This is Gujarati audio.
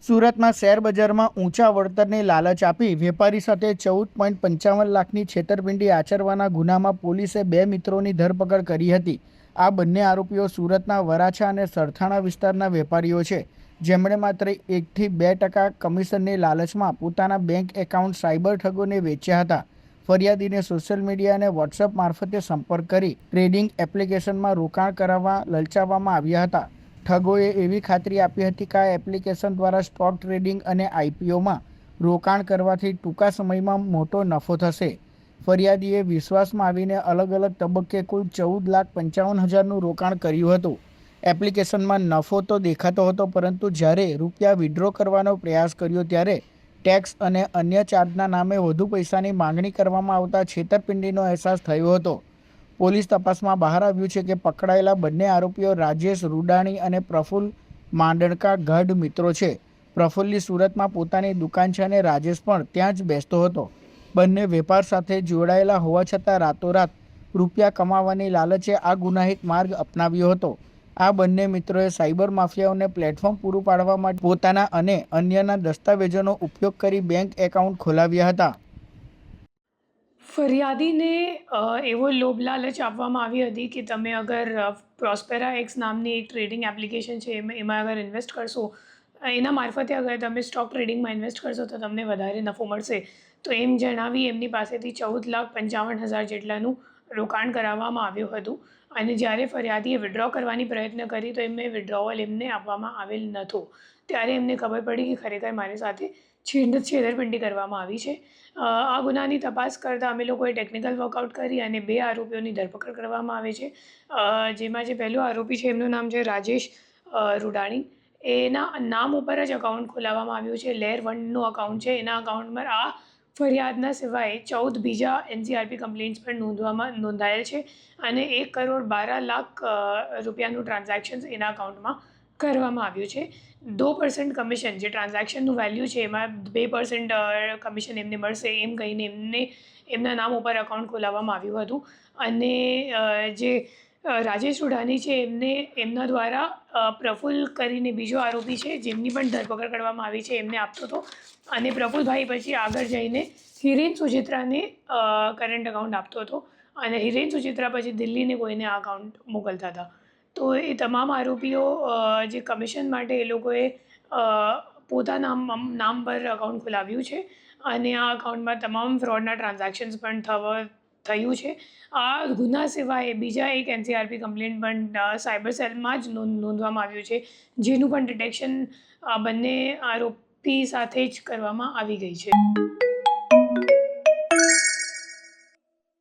સુરતમાં શેર બજારમાં ઊંચા વળતરની લાલચ આપી વેપારી સાથે 14.55 લાખની છેતરપિંડી આચરવાના ગુનામાં પોલીસે બે મિત્રોની ધરપકડ કરી હતી। આ બંને આરોપીઓ સુરતના વરાછા અને સરથાણા વિસ્તારના વેપારીઓ છે, જેમણે માત્ર 1-2% કમિશનની લાલચમાં પોતાના બેંક એકાઉન્ટ સાયબર ઠગોને વેચ્યા હતા। ફરિયાદીને સોશિયલ મીડિયા અને વોટ્સએપ મારફતે સંપર્ક કરી ટ્રેડિંગ એપ્લિકેશનમાં રોકાણ કરાવવા લલચાવવામાં આવ્યા હતા। ઠગોએ એવી ખાતરી આપી હતી કે આ એપ્લિકેશન દ્વારા સ્ટોક ટ્રેડિંગ અને આઈપીઓમાં રોકાણ કરવાથી ટૂંકા સમયમાં મોટો નફો થશે। ફરિયાદીએ વિશ્વાસમાં આવીને અલગ અલગ તબક્કે કુલ 14,55,000નું રોકાણ કર્યું હતું। એપ્લિકેશનમાં નફો તો દેખાતો હતો, પરંતુ જ્યારે રૂપિયા વિડ્રો કરવાનો પ્રયાસ કર્યો ત્યારે ટેક્સ અને અન્ય ચાર્જના નામે વધુ પૈસાની માંગણી કરવામાં આવતા છેતરપિંડીનો અહેસાસ થયો હતો। પોલીસ તપાસમાં બહાર આવ્યું છે કે પકડાયેલા બંને આરોપીઓ રાજેશ રૂડાણી અને પ્રફુલ્લ માંડણકા ગાઢ મિત્રો છે। પ્રફુલ્લની સુરતમાં પોતાની દુકાન છે અને રાજેશ પણ ત્યાં જ બેસતો હતો। બંને વેપાર સાથે જોડાયેલા હોવા છતાં રાતોરાત રૂપિયા કમાવાની લાલચે આ ગુનાહિત માર્ગ અપનાવ્યો હતો। આ બંને મિત્રોએ સાયબર માફિયાઓને પ્લેટફોર્મ પૂરું પાડવા માટે પોતાના અને અન્યના દસ્તાવેજોનો ઉપયોગ કરી બેંક એકાઉન્ટ ખોલાવ્યા હતા। ફરિયાદીને એવો લોભ લાલચ આપવામાં આવી હતી કે તમે અગર પ્રોસ્પેરા એક્સ નામની એક ટ્રેડિંગ એપ્લિકેશન છે એમાં અગર ઇન્વેસ્ટ કરશો, એના મારફતે અગર તમે સ્ટોક ટ્રેડિંગમાં ઇન્વેસ્ટ કરશો તો તમને વધારે નફો મળશે। તો એમ જણાવી એમની પાસેથી 14,55,000 જેટલાનું રોકાણ કરાવવામાં આવ્યું હતું। અને જ્યારે ફરિયાદીએ વિડ્રો કરવાની પ્રયત્ન કરી તો એમને વિડ્રોવલ એમને આપવામાં આવેલ નહોતું। ત્યારે એમને ખબર પડી કે ખરેખર મારી સાથે છેતરપિંડી કરવામાં આવી છે। આ ગુનાની તપાસ કરતાં અમે લોકોએ ટેકનિકલ વર્કઆઉટ કરી અને બે આરોપીઓની ધરપકડ કરવામાં આવે છે, જેમાં જે પહેલો આરોપી છે એમનું નામ છે રાજેશ રૂડાણી। એના નામ ઉપર જ અકાઉન્ટ ખોલાવવામાં આવ્યું છે। લેયર 1નું અકાઉન્ટ છે। એના અકાઉન્ટમાં આ ફરિયાદના સિવાય 14 બીજા એનસીઆરપી કમ્પ્લેન્ટ્સ પણ નોંધાયેલ છે અને 1,12,00,000 રૂપિયાનું ટ્રાન્ઝેક્શન્સ એના અકાઉન્ટમાં કરવામાં આવ્યું છે। 2% કમિશન જે ટ્રાન્ઝેક્શનનું વેલ્યુ છે એમાં 2% કમિશન એમને મળશે એમ કહીને એમના નામ ઉપર અકાઉન્ટ ખોલાવવામાં આવ્યું હતું। અને જે રાજેશ રૂડાણી છે એમના દ્વારા પ્રફુલ્લ કરીને બીજો આરોપી છે જેમની પણ ધરપકડ કરવામાં આવી છે એમને આપતો હતો અને પ્રફુલ્લભાઈ પછી આગળ જઈને હિરેન સુચિત્રાને કરંટ અકાઉન્ટ આપતો હતો અને હિરેન સુચિત્રા પછી દિલ્હીને કોઈને આ અકાઉન્ટ મોકલતા હતા। તો એ તમામ આરોપીઓ જે કમિશન માટે એ લોકોએ પોતાના નામ પર અકાઉન્ટ ખોલાવ્યું છે અને આ અકાઉન્ટમાં તમામ ફ્રોડના ટ્રાન્ઝેક્શન્સ પણ થયું છે। આ ગુના સિવાય બીજા એક એનસીઆરપી કમ્પ્લેન્ટ પણ સાયબર સેલમાં જ નોંધવામાં આવ્યું છે, જેનું પણ ડિટેક્શન બંને આરોપી સાથે જ કરવામાં આવી ગઈ છે।